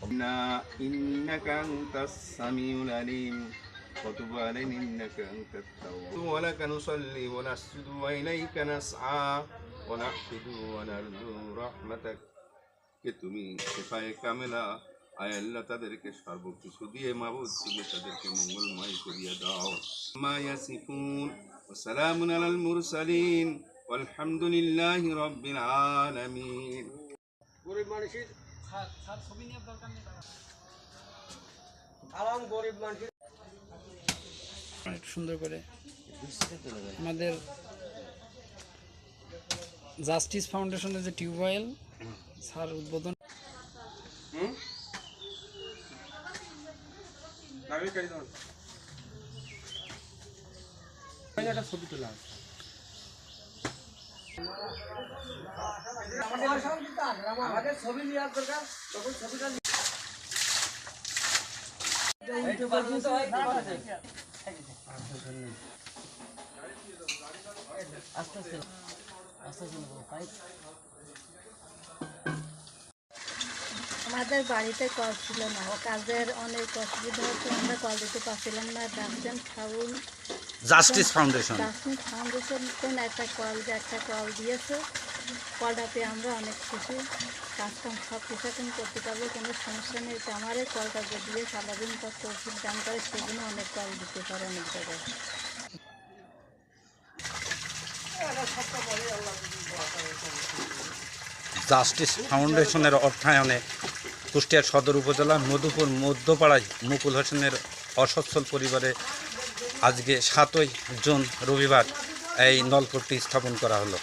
إنك أنت السميع العليم وتب علينا إنك أنت التواب ولك نصلي ونسجد وإليك نسعى ونحفد ونرجو رحمتك কে তুমি শেফায়ে কামেলা আয় আল্লাহ তাদেরকে সর্বকিছু দিয়ে মাবুদ তুমি তাদেরকে মঙ্গলময় করিয়া দাও মা ইয়াসিফুন ওয়া সালামুন আলাল মুরসালিন ওয়ালহামদুলিল্লাহি রাব্বিল আলামিন। গরিব মানুষের স্যার ছবি নিয়ে দরকার নেই আরাম গরিব মানুষের সুন্দর করে আমাদের জাস্টিস ফাউন্ডেশনের যে টিউবওয়েল স্যার উদ্বোধন ছবি তোলা আমাদের ছবি নেওয়ার দরকার তখন ছবিটা আমাদের বাড়িতে কল ছিল না, কাজের অনেক অসুবিধা হচ্ছে, আমরা কল দিতে পারছিলাম না। জাস্টিস ফাউন্ডেশন একটা কল দিয়েছে, কলটা পেয়ে আমরা অনেক খুশি। কাজকাম সব কিছু এখন করতে পারবো, কোনো সমস্যা নেই। আমার এই কলটা দিয়ে সারাদিন কত ওষুধ দান করে, সেগুলো অনেক কল দিতে পারে অনেক জায়গায়। জাস্টিস ফাউন্ডেশনের অর্থায়নে কুষ্টিয়া সদর উপজেলার মধুপুর মধ্যপাড়ায় মুকুল হোসেনের অসচ্ছল পরিবারে আজকে 7ই জুন রবিবার এই নলকূপটি স্থাপন করা হলো।